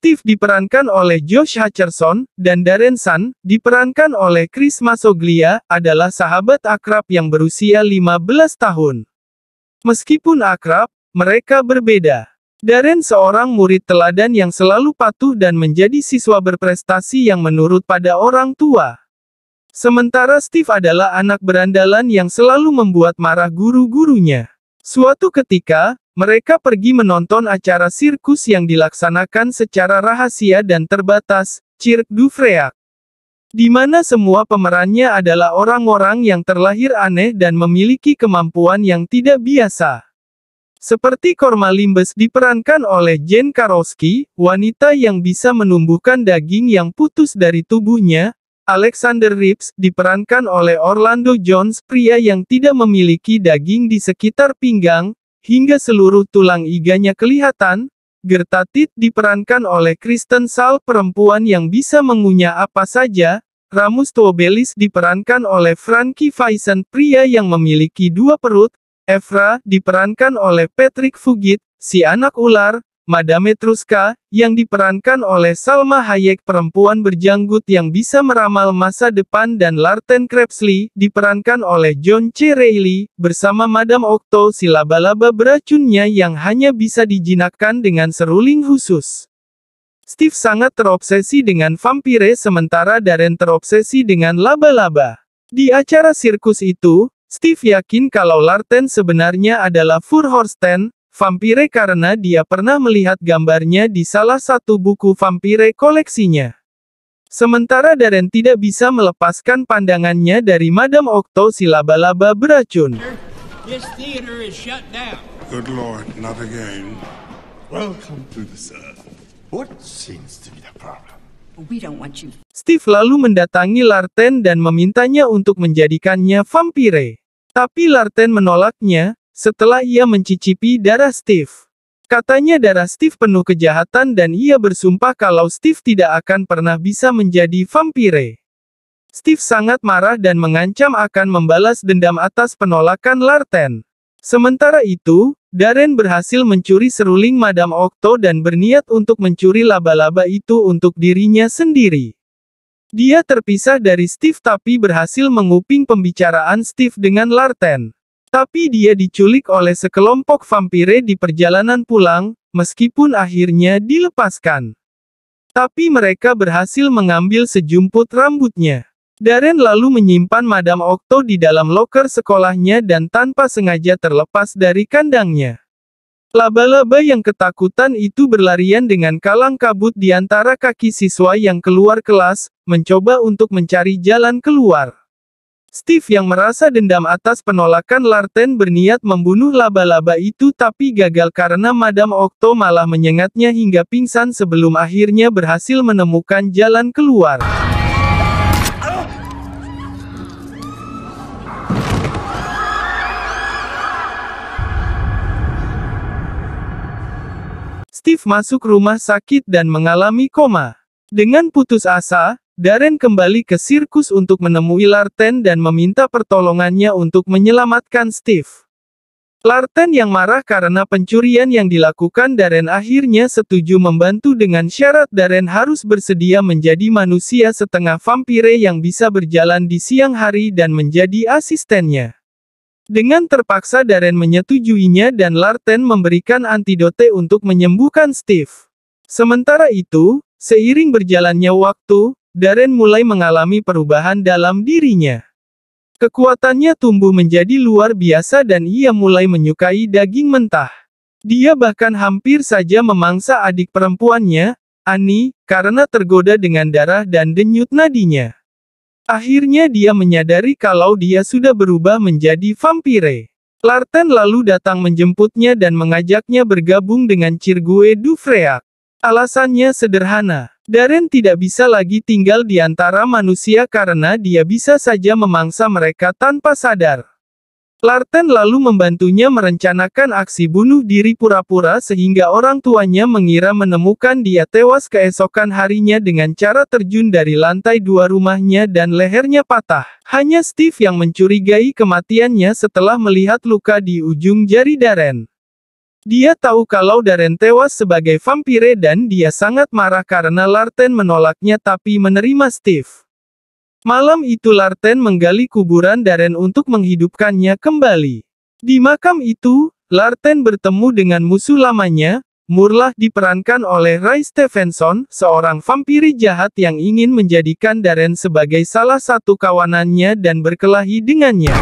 Steve diperankan oleh Josh Hutcherson, dan Darren Shan, diperankan oleh Chris Massoglia, adalah sahabat akrab yang berusia 15 tahun. Meskipun akrab, mereka berbeda. Darren seorang murid teladan yang selalu patuh dan menjadi siswa berprestasi yang menurut pada orang tua. Sementara Steve adalah anak berandalan yang selalu membuat marah guru-gurunya. Suatu ketika, mereka pergi menonton acara sirkus yang dilaksanakan secara rahasia dan terbatas, Cirque du Freak. Di mana semua pemerannya adalah orang-orang yang terlahir aneh dan memiliki kemampuan yang tidak biasa. Seperti Korma Limbes diperankan oleh Jane Karowski, wanita yang bisa menumbuhkan daging yang putus dari tubuhnya. Alexander Reeves diperankan oleh Orlando Jones, pria yang tidak memiliki daging di sekitar pinggang, hingga seluruh tulang iganya kelihatan. Gerta Tit diperankan oleh Kristen Schaal, perempuan yang bisa mengunyah apa saja. Ramus Tuobelis diperankan oleh Frankie Faison, pria yang memiliki dua perut. Evra diperankan oleh Patrick Fugit, si anak ular. Madame Truska, yang diperankan oleh Salma Hayek, perempuan berjanggut yang bisa meramal masa depan, dan Larten Crepsley, diperankan oleh John C. Reilly, bersama Madame Octo, si laba-laba beracunnya yang hanya bisa dijinakkan dengan seruling khusus. Steve sangat terobsesi dengan vampire sementara Darren terobsesi dengan laba-laba. Di acara sirkus itu, Steve yakin kalau Larten sebenarnya adalah Furhorsten, vampire karena dia pernah melihat gambarnya di salah satu buku vampire koleksinya. Sementara Darren tidak bisa melepaskan pandangannya dari Madame Octo, si laba-laba beracun. This theater is shut down. Good Lord, not again. Welcome to the South. What seems to be the problem? We don't want you. Steve lalu mendatangi Larten dan memintanya untuk menjadikannya vampire. Tapi Larten menolaknya. Setelah ia mencicipi darah Steve. Katanya darah Steve penuh kejahatan dan ia bersumpah kalau Steve tidak akan pernah bisa menjadi vampire. Steve sangat marah dan mengancam akan membalas dendam atas penolakan Larten. Sementara itu, Darren berhasil mencuri seruling Madame Octo dan berniat untuk mencuri laba-laba itu untuk dirinya sendiri. Dia terpisah dari Steve tapi berhasil menguping pembicaraan Steve dengan Larten. Tapi dia diculik oleh sekelompok vampire di perjalanan pulang, meskipun akhirnya dilepaskan. Tapi mereka berhasil mengambil sejumput rambutnya. Darren lalu menyimpan Madame Octo di dalam loker sekolahnya dan tanpa sengaja terlepas dari kandangnya. Laba-laba yang ketakutan itu berlarian dengan kalang kabut di antara kaki siswa yang keluar kelas, mencoba untuk mencari jalan keluar. Steve yang merasa dendam atas penolakan Larten berniat membunuh laba-laba itu tapi gagal karena Madame Octo malah menyengatnya hingga pingsan sebelum akhirnya berhasil menemukan jalan keluar. Steve masuk rumah sakit dan mengalami koma. Dengan putus asa, Darren kembali ke sirkus untuk menemui Larten dan meminta pertolongannya untuk menyelamatkan Steve. Larten yang marah karena pencurian yang dilakukan Darren akhirnya setuju membantu dengan syarat Darren harus bersedia menjadi manusia setengah vampire yang bisa berjalan di siang hari dan menjadi asistennya. Dengan terpaksa Darren menyetujuinya dan Larten memberikan antidote untuk menyembuhkan Steve. Sementara itu, seiring berjalannya waktu, Darren mulai mengalami perubahan dalam dirinya. Kekuatannya tumbuh menjadi luar biasa dan ia mulai menyukai daging mentah. Dia bahkan hampir saja memangsa adik perempuannya, Annie, karena tergoda dengan darah dan denyut nadinya. Akhirnya dia menyadari kalau dia sudah berubah menjadi vampire. Larten lalu datang menjemputnya dan mengajaknya bergabung dengan Cirque du Freak. Alasannya sederhana. Darren tidak bisa lagi tinggal di antara manusia karena dia bisa saja memangsa mereka tanpa sadar. Larten lalu membantunya merencanakan aksi bunuh diri pura-pura sehingga orang tuanya mengira menemukan dia tewas keesokan harinya dengan cara terjun dari lantai 2 rumahnya dan lehernya patah. Hanya Steve yang mencurigai kematiannya setelah melihat luka di ujung jari Darren. Dia tahu kalau Darren tewas sebagai vampire dan dia sangat marah karena Larten menolaknya tapi menerima Steve. Malam itu Larten menggali kuburan Darren untuk menghidupkannya kembali. Di makam itu, Larten bertemu dengan musuh lamanya, Murlah diperankan oleh Ray Stevenson, seorang vampiri jahat yang ingin menjadikan Darren sebagai salah satu kawanannya dan berkelahi dengannya.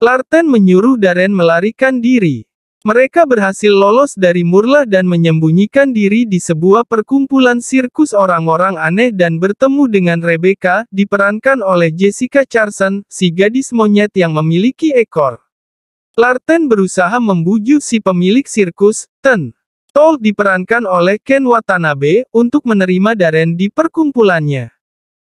Larten menyuruh Darren melarikan diri. Mereka berhasil lolos dari Murlah dan menyembunyikan diri di sebuah perkumpulan sirkus orang-orang aneh dan bertemu dengan Rebecca, diperankan oleh Jessica Chastain, si gadis monyet yang memiliki ekor. Larten berusaha membujuk si pemilik sirkus, Ten Toll diperankan oleh Ken Watanabe, untuk menerima Darren di perkumpulannya.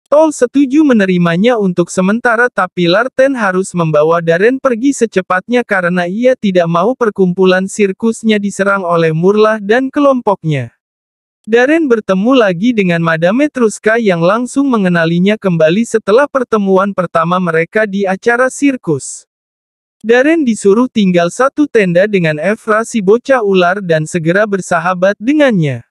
Toll setuju menerimanya untuk sementara tapi Larten harus membawa Darren pergi secepatnya karena ia tidak mau perkumpulan sirkusnya diserang oleh Murlah dan kelompoknya. Darren bertemu lagi dengan Madame Truska yang langsung mengenalinya kembali setelah pertemuan pertama mereka di acara sirkus. Darren disuruh tinggal satu tenda dengan Evra si bocah ular dan segera bersahabat dengannya.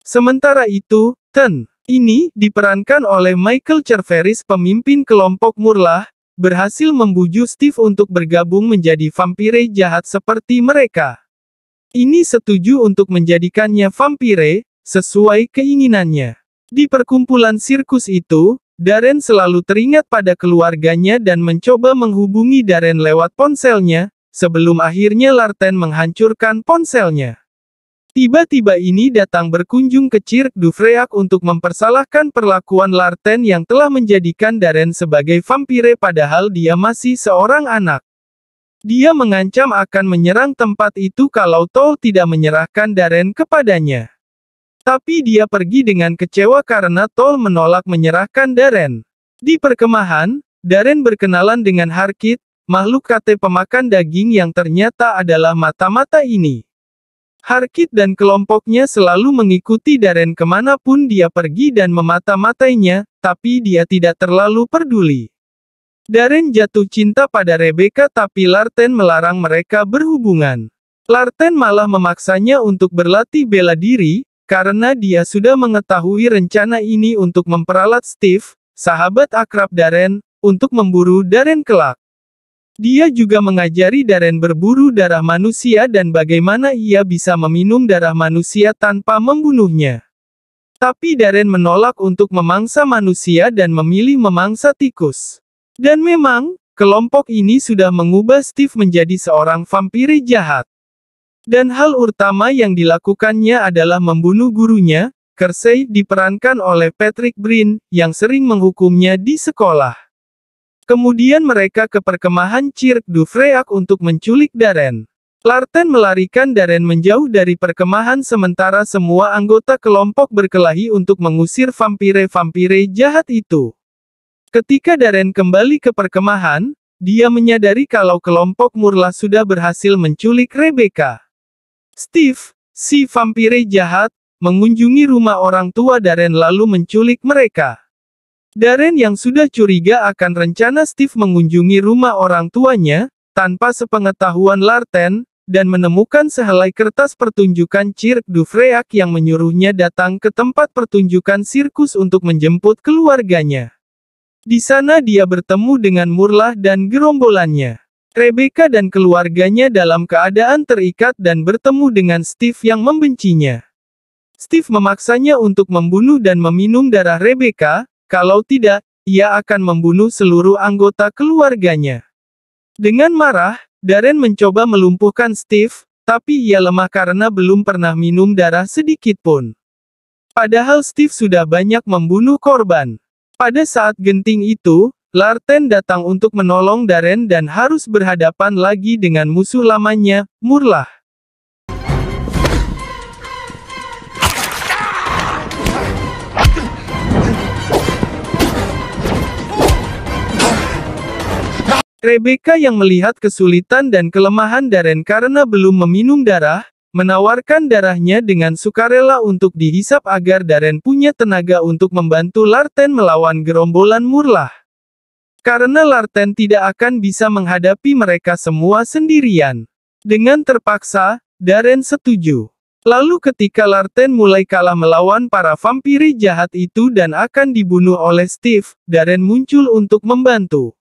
Sementara itu, Ten ini, diperankan oleh Michael Cerveris pemimpin kelompok Murlah, berhasil membujuk Steve untuk bergabung menjadi vampire jahat seperti mereka. Ini setuju untuk menjadikannya vampire, sesuai keinginannya. Di perkumpulan sirkus itu, Darren selalu teringat pada keluarganya dan mencoba menghubungi Darren lewat ponselnya, sebelum akhirnya Larten menghancurkan ponselnya. Tiba-tiba ini datang berkunjung ke Cirque du Freak untuk mempersalahkan perlakuan Larten yang telah menjadikan Darren sebagai vampire padahal dia masih seorang anak. Dia mengancam akan menyerang tempat itu kalau Toll tidak menyerahkan Darren kepadanya. Tapi dia pergi dengan kecewa karena Toll menolak menyerahkan Darren. Di perkemahan, Darren berkenalan dengan Harkit, makhluk kate pemakan daging yang ternyata adalah mata-mata ini. Harkit dan kelompoknya selalu mengikuti Darren kemanapun dia pergi dan memata-matainya, tapi dia tidak terlalu peduli. Darren jatuh cinta pada Rebecca tapi Larten melarang mereka berhubungan. Larten malah memaksanya untuk berlatih bela diri, karena dia sudah mengetahui rencana ini untuk memperalat Steve, sahabat akrab Darren, untuk memburu Darren kelak. Dia juga mengajari Darren berburu darah manusia dan bagaimana ia bisa meminum darah manusia tanpa membunuhnya. Tapi Darren menolak untuk memangsa manusia dan memilih memangsa tikus. Dan memang, kelompok ini sudah mengubah Steve menjadi seorang vampire jahat. Dan hal utama yang dilakukannya adalah membunuh gurunya, Kersey diperankan oleh Patrick Breen, yang sering menghukumnya di sekolah. Kemudian mereka ke perkemahan Cirque du Freak untuk menculik Darren. Larten melarikan Darren menjauh dari perkemahan sementara semua anggota kelompok berkelahi untuk mengusir vampire-vampire jahat itu. Ketika Darren kembali ke perkemahan, dia menyadari kalau kelompok Murlah sudah berhasil menculik Rebecca. Steve, si vampire jahat, mengunjungi rumah orang tua Darren lalu menculik mereka. Darren yang sudah curiga akan rencana Steve mengunjungi rumah orang tuanya, tanpa sepengetahuan Larten, dan menemukan sehelai kertas pertunjukan Cirque du Freak yang menyuruhnya datang ke tempat pertunjukan sirkus untuk menjemput keluarganya. Di sana dia bertemu dengan Murlah dan gerombolannya. Rebecca dan keluarganya dalam keadaan terikat dan bertemu dengan Steve yang membencinya. Steve memaksanya untuk membunuh dan meminum darah Rebecca. Kalau tidak, ia akan membunuh seluruh anggota keluarganya. Dengan marah, Darren mencoba melumpuhkan Steve, tapi ia lemah karena belum pernah minum darah sedikit pun. Padahal Steve sudah banyak membunuh korban. Pada saat genting itu, Larten datang untuk menolong Darren dan harus berhadapan lagi dengan musuh lamanya, Murlah. Rebecca yang melihat kesulitan dan kelemahan Darren karena belum meminum darah, menawarkan darahnya dengan sukarela untuk dihisap agar Darren punya tenaga untuk membantu Larten melawan gerombolan Murlah. Karena Larten tidak akan bisa menghadapi mereka semua sendirian. Dengan terpaksa, Darren setuju. Lalu ketika Larten mulai kalah melawan para vampiri jahat itu dan akan dibunuh oleh Steve, Darren muncul untuk membantu.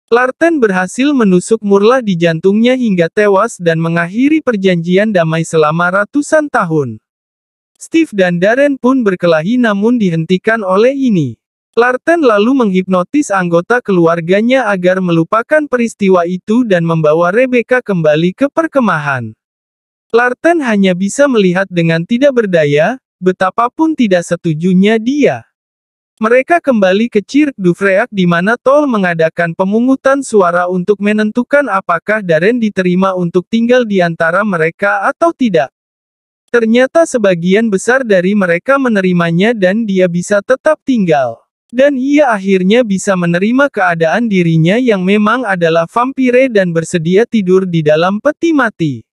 Larten berhasil menusuk Murlah di jantungnya hingga tewas dan mengakhiri perjanjian damai selama ratusan tahun. Steve dan Darren pun berkelahi namun dihentikan oleh ini. Larten lalu menghipnotis anggota keluarganya agar melupakan peristiwa itu dan membawa Rebecca kembali ke perkemahan. Larten hanya bisa melihat dengan tidak berdaya, betapapun tidak setujunya dia. Mereka kembali ke Cirque du Freak di mana Toll mengadakan pemungutan suara untuk menentukan apakah Darren diterima untuk tinggal di antara mereka atau tidak. Ternyata sebagian besar dari mereka menerimanya dan dia bisa tetap tinggal. Dan ia akhirnya bisa menerima keadaan dirinya yang memang adalah vampire dan bersedia tidur di dalam peti mati.